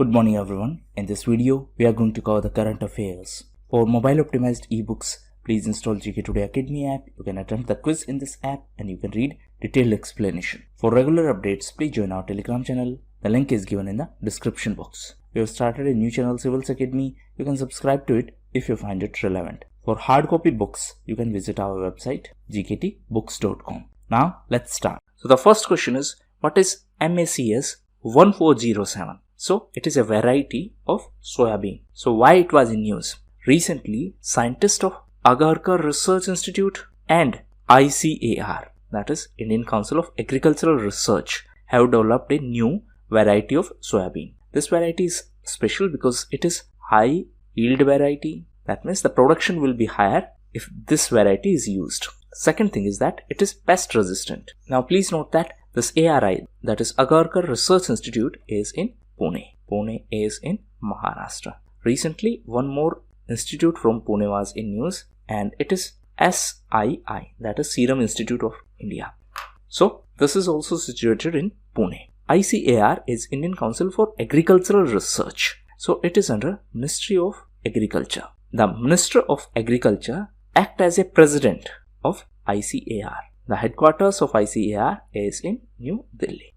Good morning everyone. In this video, we are going to cover the current affairs. For mobile optimized ebooks, please install GKToday Academy app. You can attempt the quiz in this app and you can read detailed explanation. For regular updates, please join our Telegram channel. The link is given in the description box. We have started a new channel, Civils Academy. You can subscribe to it if you find it relevant. For hard copy books, you can visit our website gktbooks.com. Now, let's start. So the first question is, what is MACS 1407? So it is a variety of soybean. So why it was in news? Recently, scientists of Agarkar Research Institute and ICAR, that is Indian Council of Agricultural Research, have developed a new variety of soybean. This variety is special because it is high yield variety. That means the production will be higher if this variety is used. Second thing is that it is pest resistant. Now please note that this ARI, that is Agarkar Research Institute, is in Pune. Pune is in Maharashtra. Recently, one more institute from Pune was in news and it is SII, that is Serum Institute of India. So, this is also situated in Pune. ICAR is Indian Council for Agricultural Research. So, it is under Ministry of Agriculture. The Minister of Agriculture acts as a president of ICAR. The headquarters of ICAR is in New Delhi.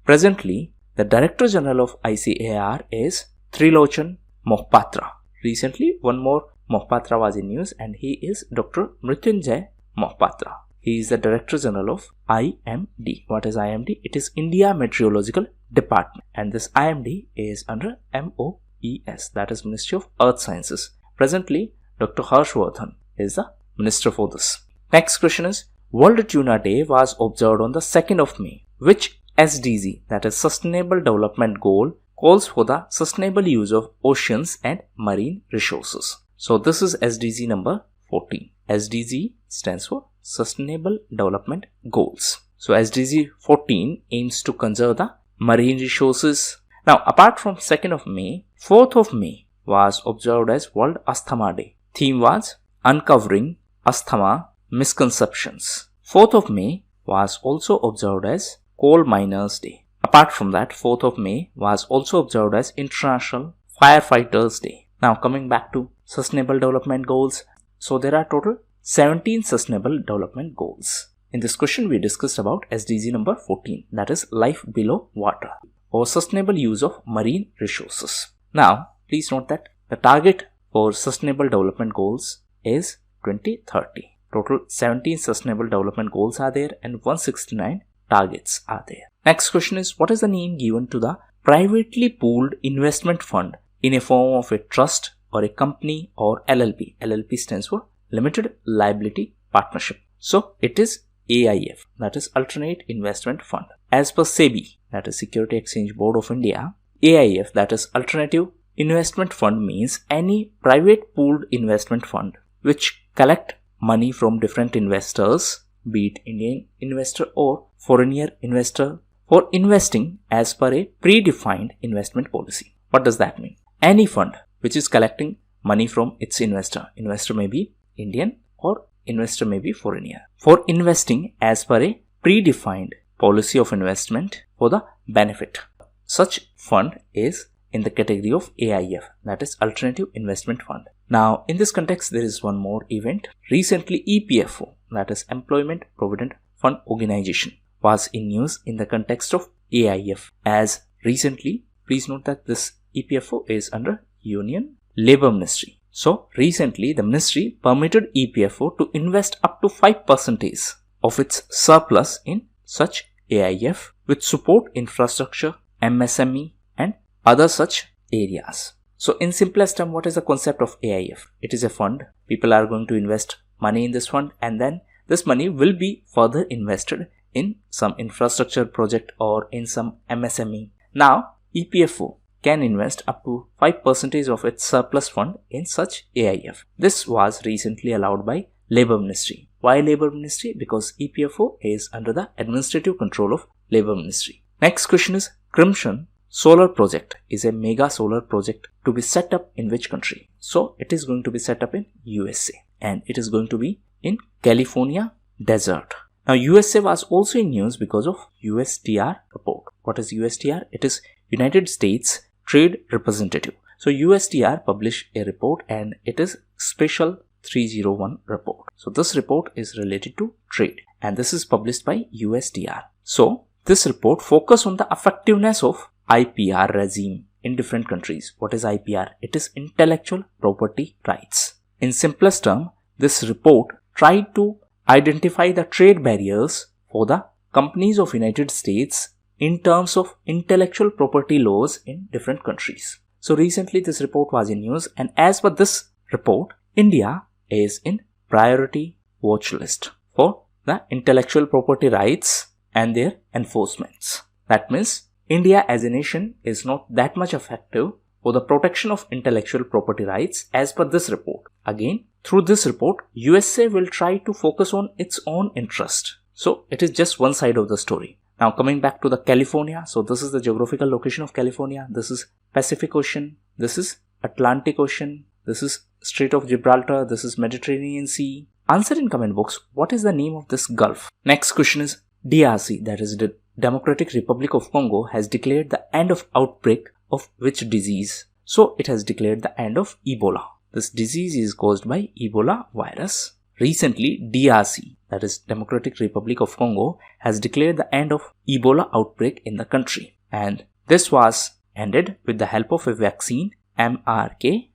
Presently, the Director General of ICAR is Trilochan Mohpatra. Recently, one more Mohpatra was in news and he is Dr. Mrityunjay Mohpatra. He is the Director General of IMD. What is IMD? It is India Meteorological Department, and this IMD is under MOES, that is Ministry of Earth Sciences. Presently, Dr. Harshvardhan is the Minister for this. Next question is, World Tuna Day was observed on the 2nd of May. Which SDG, that is Sustainable Development Goal, calls for the sustainable use of oceans and marine resources? So this is SDG number 14. SDG stands for Sustainable Development Goals. So SDG 14 aims to conserve the marine resources. Now apart from 2nd of May, 4th of May was observed as World Asthma Day. Theme was Uncovering Asthma Misconceptions. 4th of May was also observed as Coal Miners Day. Apart from that, 4th of May was also observed as International Firefighters Day. Now coming back to Sustainable Development Goals. So there are total 17 Sustainable Development Goals. In this question we discussed about SDG number 14, that is Life Below Water or Sustainable Use of Marine Resources. Now please note that the target for Sustainable Development Goals is 2030. Total 17 Sustainable Development Goals are there and 169 targets are there. Next question is, what is the name given to the privately pooled investment fund in a form of a trust or a company or LLP? LLP stands for Limited Liability Partnership. So it is AIF, that is Alternate Investment Fund. As per SEBI, that is Security Exchange Board of India, AIF, that is Alternative Investment Fund, means any private pooled investment fund which collect money from different investors, be it Indian investor or foreigner investor, for investing as per a predefined investment policy. What does that mean? Any fund which is collecting money from its investor may be Indian or investor may be foreigner, for investing as per a predefined policy of investment for the benefit. Such fund is in the category of AIF, that is Alternative Investment Fund. Now, in this context, there is one more event. Recently, EPFO, that is Employment Provident Fund Organization, was in news in the context of AIF. As recently, please note that this EPFO is under Union Labour Ministry. So, recently, the ministry permitted EPFO to invest up to 5% of its surplus in such AIF with support infrastructure, MSME, and other such areas. So in simplest term, what is the concept of AIF? It is a fund. People are going to invest money in this fund and then this money will be further invested in some infrastructure project or in some MSME. Now, EPFO can invest up to 5% of its surplus fund in such AIF. This was recently allowed by Labour Ministry. Why Labour Ministry? Because EPFO is under the administrative control of Labour Ministry. Next question is, Crimson Solar Project is a mega solar project to be set up in which country? So it is going to be set up in USA and it is going to be in California desert. Now USA was also in news because of USTR report. What is USTR? It is United States Trade Representative. So USTR published a report and it is Special 301 report. So this report is related to trade and this is published by USTR. So this report focuses on the effectiveness of IPR regime in different countries. What is IPR? It is intellectual property rights. In simplest term, this report tried to identify the trade barriers for the companies of United States in terms of intellectual property laws in different countries. So recently this report was in news and as per this report, India is in priority watch list for the intellectual property rights and their enforcements. That means India as a nation is not that much effective for the protection of intellectual property rights as per this report. Again, through this report, USA will try to focus on its own interest. So it is just one side of the story. Now coming back to the California. So this is the geographical location of California. This is Pacific Ocean. This is Atlantic Ocean. This is Strait of Gibraltar. This is Mediterranean Sea. Answer in comment box. What is the name of this gulf? Next question is DRC, that is the Democratic Republic of Congo, has declared the end of outbreak of which disease? So it has declared the end of Ebola. This disease is caused by Ebola virus. Recently, DRC, that is Democratic Republic of Congo, has declared the end of Ebola outbreak in the country. And this was ended with the help of a vaccine MKIII.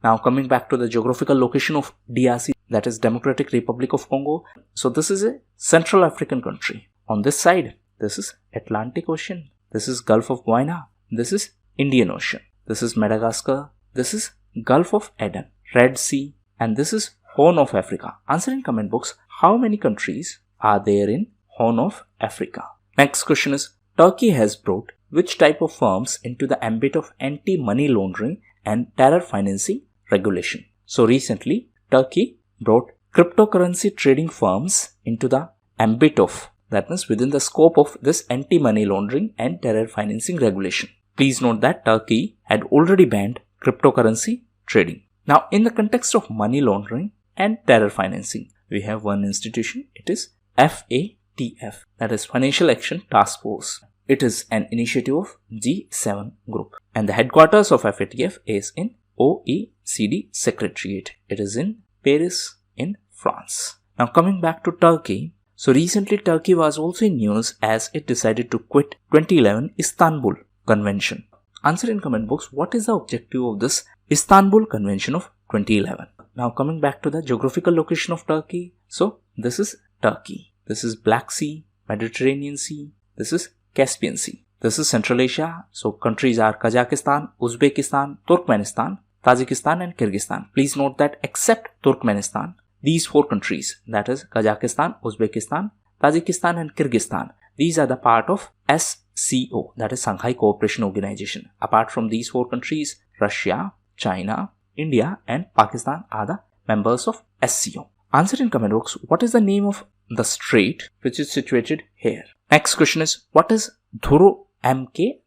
Now coming back to the geographical location of DRC, that is Democratic Republic of Congo. So this is a Central African country. On this side, this is Atlantic Ocean. This is Gulf of Guinea. This is Indian Ocean. This is Madagascar. This is Gulf of Aden, Red Sea, and this is Horn of Africa. Answer in comment box, how many countries are there in Horn of Africa? Next question is, Turkey has brought which type of firms into the ambit of anti-money laundering and terror financing regulation? So recently, Turkey brought cryptocurrency trading firms into the ambit of, that means within the scope of this anti-money laundering and terror financing regulation. Please note that Turkey had already banned cryptocurrency trading. Now in the context of money laundering and terror financing, we have one institution. It is FATF, that is Financial Action Task Force. It is an initiative of G7 group and the headquarters of FATF is in OECD Secretariat. It is in Paris in France. Now coming back to Turkey. So recently Turkey was also in news as it decided to quit 2011 Istanbul Convention. Answer in comment box, what is the objective of this Istanbul Convention of 2011? Now coming back to the geographical location of Turkey. So this is Turkey. This is Black Sea, Mediterranean Sea. This is Caspian Sea. This is Central Asia. So countries are Kazakhstan, Uzbekistan, Turkmenistan, Tajikistan and Kyrgyzstan. Please note that except Turkmenistan, these four countries, that is Kazakhstan, Uzbekistan, Tajikistan and Kyrgyzstan, these are the part of SCO, that is Shanghai Cooperation Organization. Apart from these four countries, Russia, China, India and Pakistan are the members of SCO. Answer in comment box, what is the name of the strait which is situated here? Next question is, what is Dhuru MKIII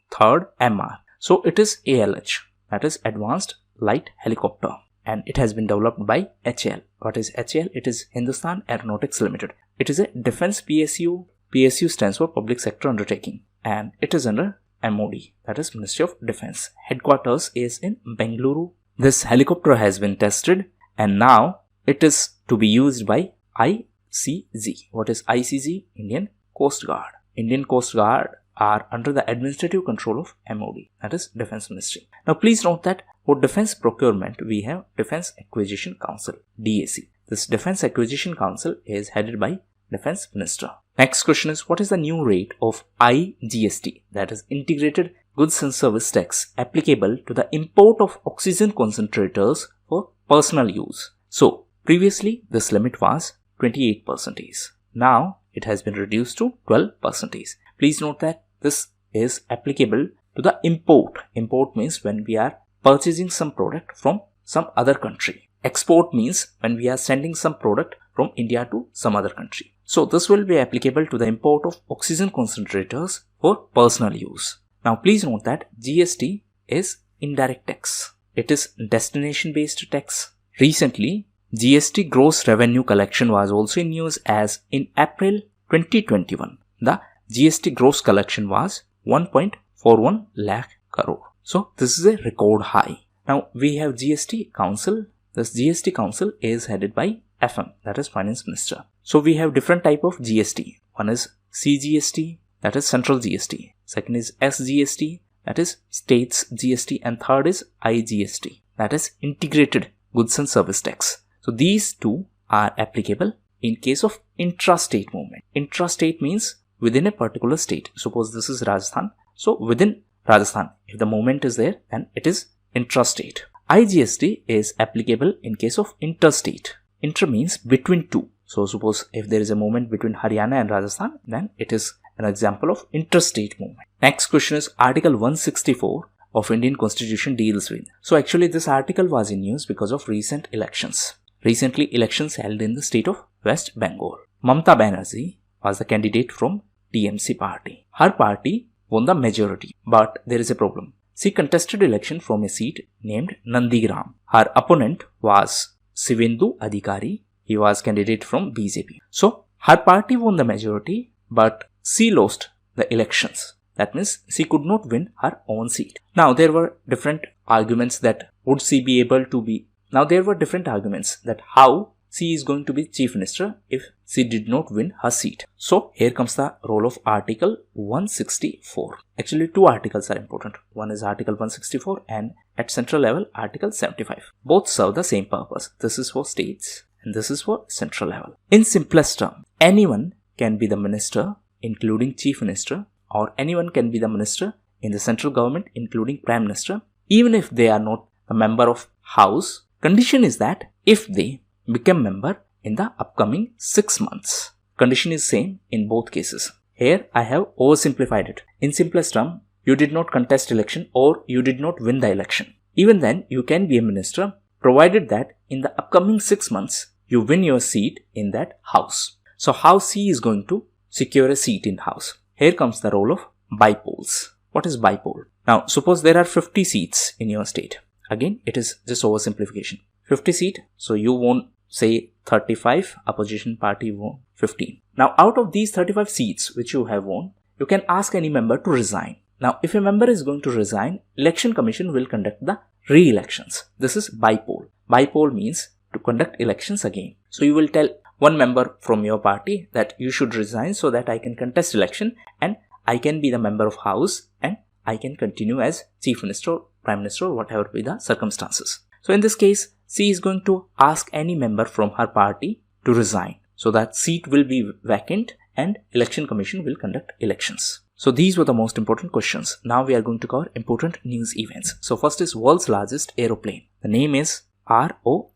MR? So it is ALH, that is Advanced Light Helicopter, and it has been developed by HAL. What is HAL? It is Hindustan Aeronautics Limited. It is a defense PSU. PSU stands for Public Sector Undertaking and it is under MOD, that is Ministry of Defense. Headquarters is in Bengaluru. This helicopter has been tested and now it is to be used by ICG. What is ICG? Indian Coast Guard. Indian Coast Guard are under the administrative control of MOD, that is Defense Ministry. Now please note that for defense procurement, we have Defense Acquisition Council, DAC. This Defense Acquisition Council is headed by Defense Minister. Next question is, what is the new rate of IGST, that is Integrated Goods and Service Tax, applicable to the import of oxygen concentrators for personal use? So previously this limit was 28%. Now it has been reduced to 12%. Please note that this is applicable to the import. Import means when we are purchasing some product from some other country. Export means when we are sending some product from India to some other country. So this will be applicable to the import of oxygen concentrators for personal use. Now please note that GST is indirect tax. It is destination based tax. Recently, GST gross revenue collection was also in news as in April 2021, the GST gross collection was 1.41 lakh crore. So this is a record high. Now we have GST Council. This GST Council is headed by FM, that is Finance Minister. So we have different type of GST. One is CGST, that is Central GST. Second is SGST, that is States GST. And third is IGST, that is Integrated Goods and Service Tax. So these two are applicable in case of intrastate movement. Intrastate means within a particular state. Suppose this is Rajasthan. So within Rajasthan, if the movement is there, then it is intrastate. IGST is applicable in case of interstate. Inter means between two. So suppose if there is a movement between Haryana and Rajasthan, then it is an example of interstate movement. Next question is Article 164 of Indian Constitution deals with. So actually this article was in news because of recent elections. Recently elections held in the state of West Bengal. Mamata Banerjee was the candidate from TMC party. Her party won the majority, but there is a problem. She contested election from a seat named Nandigram. Her opponent was Shivendu Adhikari. He was candidate from BJP. So her party won the majority, but she lost the elections. That means she could not win her own seat. Now there were different arguments that would she be able to be. Now there were different arguments that how she is going to be chief minister if she did not win her seat. So here comes the role of Article 164. Actually two articles are important. One is Article 164 and at central level Article 75. Both serve the same purpose. This is for states and this is for central level. In simplest term, anyone can be the minister including chief minister, or anyone can be the minister in the central government including prime minister, even if they are not a member of house. Condition is that if they become member in the upcoming 6 months. Condition is same in both cases. Here I have oversimplified it. In simplest term, you did not contest election or you did not win the election. Even then you can be a minister provided that in the upcoming 6 months you win your seat in that house. So how she is going to secure a seat in house? Here comes the role of bipolls. What is bipole? Now suppose there are 50 seats in your state. Again it is just oversimplification. 50 seat, so you won say 35, opposition party won 15. Now out of these 35 seats which you have won, you can ask any member to resign. Now if a member is going to resign, election commission will conduct the re-elections. This is bipoll. Bipoll means to conduct elections again. So you will tell one member from your party that you should resign so that I can contest election and I can be the member of house and I can continue as chief minister, prime minister, whatever be the circumstances. So in this case, she is going to ask any member from her party to resign. So that seat will be vacant and election commission will conduct elections. So these were the most important questions. Now we are going to cover important news events. So first is world's largest aeroplane. The name is ROC.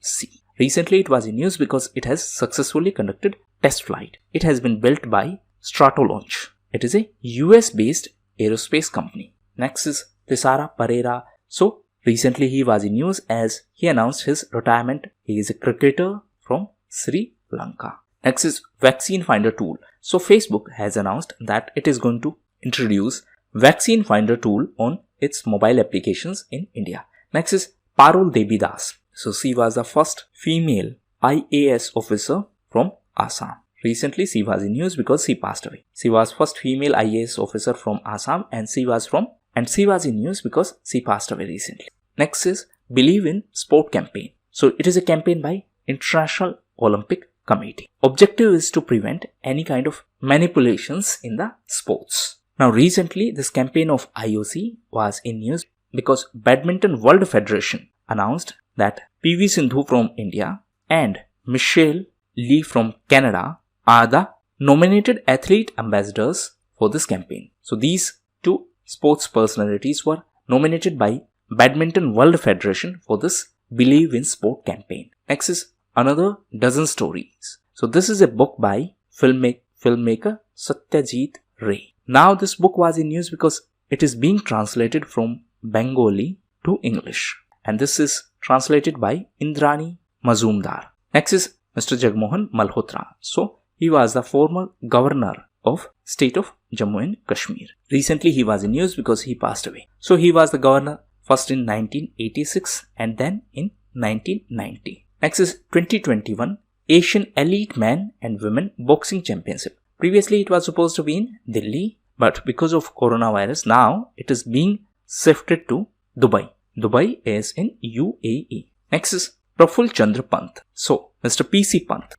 Recently it was in news because it has successfully conducted test flight. It has been built by Stratolaunch. It is a US based aerospace company. Next is Thisara Pereira. So recently he was in news as he announced his retirement. He is a cricketer from Sri Lanka. Next is Vaccine Finder tool. So Facebook has announced that it is going to introduce Vaccine Finder tool on its mobile applications in India. Next is Parul Devidas. So she was the first female IAS officer from Assam. Recently she was in news because she passed away. She was first female IAS officer from Assam and she was in news because she passed away recently. Next is Believe in Sport campaign. So it is a campaign by International Olympic Committee. Objective is to prevent any kind of manipulations in the sports. Now recently this campaign of IOC was in news because Badminton World Federation announced that PV Sindhu from India and Michelle Lee from Canada are the nominated athlete ambassadors for this campaign. So these two sports personalities were nominated by Badminton World Federation for this Believe in Sport campaign. Next is Another Dozen Stories. So this is a book by filmmaker Satyajit Ray. Now this book was in news because it is being translated from Bengali to English. And this is translated by Indrani Mazumdar. Next is Mr. Jagmohan Malhotra. So he was the former governor of state of Jammu and Kashmir. Recently he was in news because he passed away. So he was the governor first in 1986 and then in 1990. Next is 2021 Asian Elite Men and Women Boxing Championship. Previously it was supposed to be in Delhi, but because of coronavirus now it is being shifted to Dubai. Dubai is in UAE. Next is Praful Chandra Pant. So, Mr. PC Pant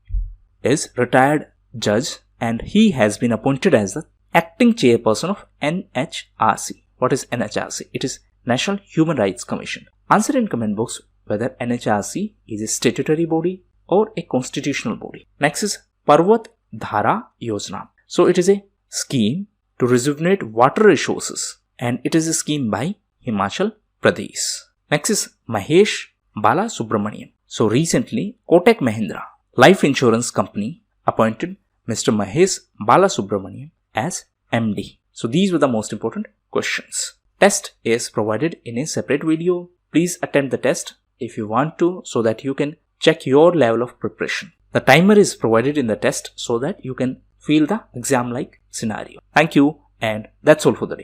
is retired judge and he has been appointed as the acting chairperson of NHRC. What is NHRC? It is National Human Rights Commission. Answer in comment box whether NHRC is a statutory body or a constitutional body. Next is Parvat Dhara Yojana. So it is a scheme to rejuvenate water resources and it is a scheme by Himachal Pradesh. Next is Mahesh Balasubramanian. So recently Kotak Mahindra Life Insurance Company appointed Mr. Mahesh Balasubramanian as MD. So these were the most important questions. Test is provided in a separate video. Please attempt the test if you want to so that you can check your level of preparation. The timer is provided in the test so that you can feel the exam-like scenario. Thank you and that's all for the day.